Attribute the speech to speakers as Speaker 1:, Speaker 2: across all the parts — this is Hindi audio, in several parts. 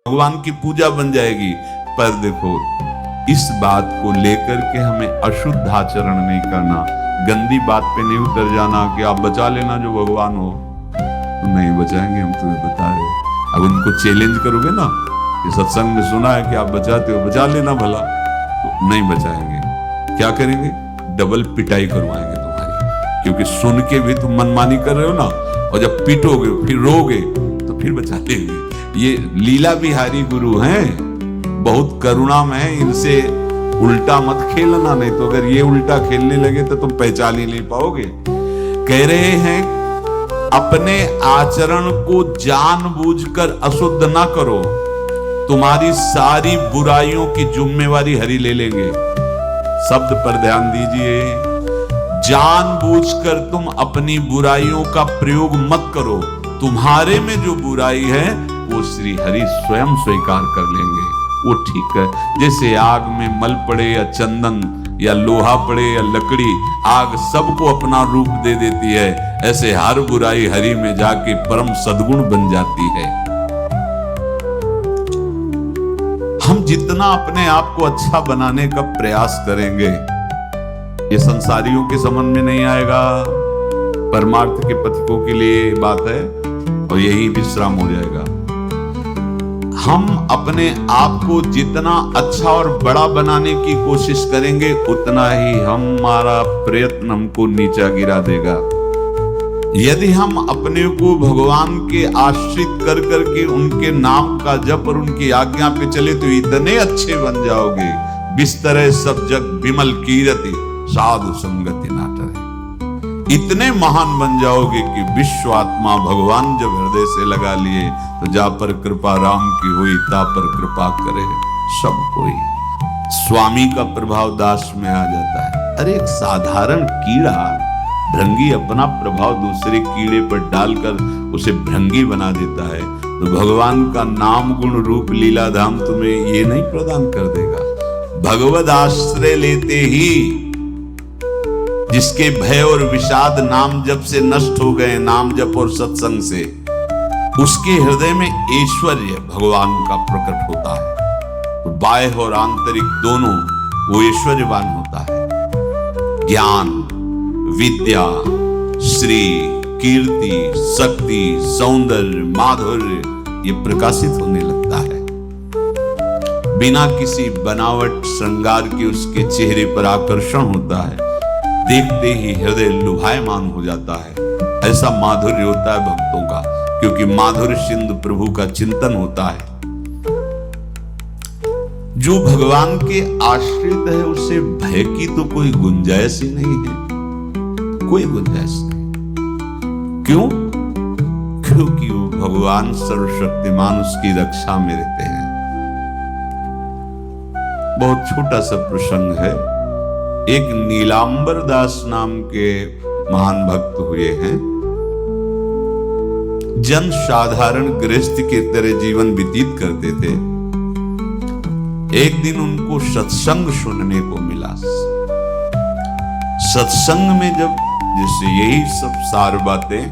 Speaker 1: भगवान की पूजा बन जाएगी। पर देखो, इस बात को लेकर के हमें अशुद्ध आचरण नहीं करना, गंदी बात पे नहीं उतर जाना कि आप बचा लेना जो भगवान हो। तो नहीं बचाएंगे, हम तुम्हें बता रहे। अब उनको चैलेंज करोगे ना कि सत्संग में सुना है कि आप बचाते हो, बचा लेना भला, तो नहीं बचाएंगे। क्या करेंगे? डबल पिटाई करवाएंगे तुम्हारी, क्योंकि सुन के भी तुम मनमानी कर रहे हो ना, और जब पीटोगे फिर रोगे तो फिर बचा लेंगे। ये लीला बिहारी गुरु हैं, बहुत करुणामय, इनसे उल्टा मत खेलना, नहीं तो अगर ये उल्टा खेलने लगे तो तुम पहचान ही नहीं पाओगे। कह रहे हैं अपने आचरण को जानबूझकर अशुद्ध ना करो, तुम्हारी सारी बुराइयों की जिम्मेवारी हरि ले लेंगे। शब्द पर ध्यान दीजिए, जानबूझकर तुम अपनी बुराइयों का प्रयोग मत करो, तुम्हारे में जो बुराई है वो श्री हरि स्वयं स्वीकार कर लेंगे। वो ठीक है, जैसे आग में मल पड़े या चंदन या लोहा पड़े या लकड़ी, आग सबको अपना रूप दे देती है, ऐसे हर बुराई हरि में जाके परम सद्गुण बन जाती है। हम जितना अपने आप को अच्छा बनाने का प्रयास करेंगे, ये संसारियों के समझ में नहीं आएगा, परमार्थ के पथिकों के लिए बात है, और यही विश्राम हो जाएगा। हम अपने आप को जितना अच्छा और बड़ा बनाने की कोशिश करेंगे, उतना ही हमारा प्रयत्न हमको नीचा गिरा देगा। यदि हम अपने को भगवान के आश्रित कर करके उनके नाम का जप और उनकी आज्ञा पे चले तो इतने अच्छे बन जाओगे, बिस्तरे सब जग विमल कीरति साधु संगति ना टरे। इतने महान बन जाओगे कि विश्व आत्मा भगवान जब हृदय से लगा लिए तो जा पर कृपा राम की हुई, ता पर कृपा करे सब कोई। स्वामी का प्रभाव दास में आ जाता है। अरे एक साधारण कीड़ा भृंगी अपना प्रभाव दूसरे कीड़े पर डालकर उसे भृंगी बना देता है, तो भगवान का नाम गुण रूप लीला धाम तुम्हें ये नहीं प्रदान कर देगा। भगवद आश्रय लेते ही जिसके भय और विषाद नाम जप से नष्ट हो गए, नाम जप और सत्संग से, उसके हृदय में ऐश्वर्य भगवान का प्रकट होता है। तो बाह्य और आंतरिक दोनों वो ऐश्वर्यवान होता है। ज्ञान, विद्या, श्री, कीर्ति, शक्ति, सौंदर्य, माधुर्य ये प्रकाशित होने लगता है। बिना किसी बनावट श्रृंगार के उसके चेहरे पर आकर्षण होता है, देखते ही हृदय लुभायमान हो जाता है। ऐसा माधुर्य होता है भक्तों का, क्योंकि माधुर्य सिंधु प्रभु का चिंतन होता है। जो भगवान के आश्रित है उसे भय की तो कोई गुंजाइश ही नहीं है, कोई गुंजाइश नहीं। क्यों? क्योंकि वो भगवान सर्वशक्तिमान उसकी रक्षा में रहते हैं। बहुत छोटा सा प्रसंग है। एक नीलांबर दास नाम के महान भक्त हुए हैं, जन साधारण गृहस्थ के तरह जीवन व्यतीत करते थे। एक दिन उनको सत्संग सुनने को मिला। सत्संग में जब जैसे यही सब सार बातें,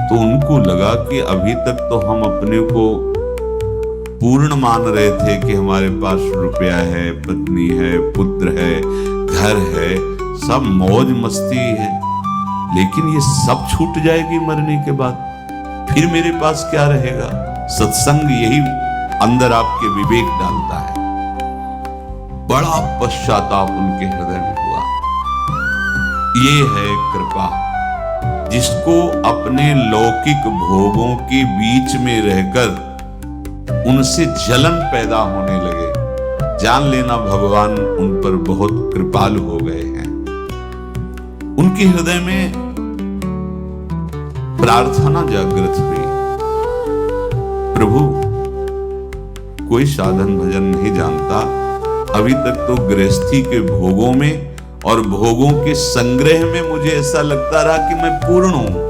Speaker 1: तो उनको लगा कि अभी तक तो हम अपने को पूर्ण मान रहे थे कि हमारे पास रुपया है, पत्नी है, पुत्र है, घर है, सब मौज मस्ती है, लेकिन ये सब छूट जाएगी मरने के बाद, फिर मेरे पास क्या रहेगा? सत्संग यही अंदर आपके विवेक डालता है। बड़ा पश्चाताप उनके हृदय में हुआ। ये है कृपा, जिसको अपने लौकिक भोगों के बीच में रहकर उनसे जलन पैदा होने लगे, जान लेना भगवान उन पर बहुत कृपालु हो गए हैं। उनके हृदय में प्रार्थना जागृत हुई, प्रभु कोई साधन भजन नहीं जानता, अभी तक तो गृहस्थी के भोगों में और भोगों के संग्रह में मुझे ऐसा लगता रहा कि मैं पूर्ण हूं,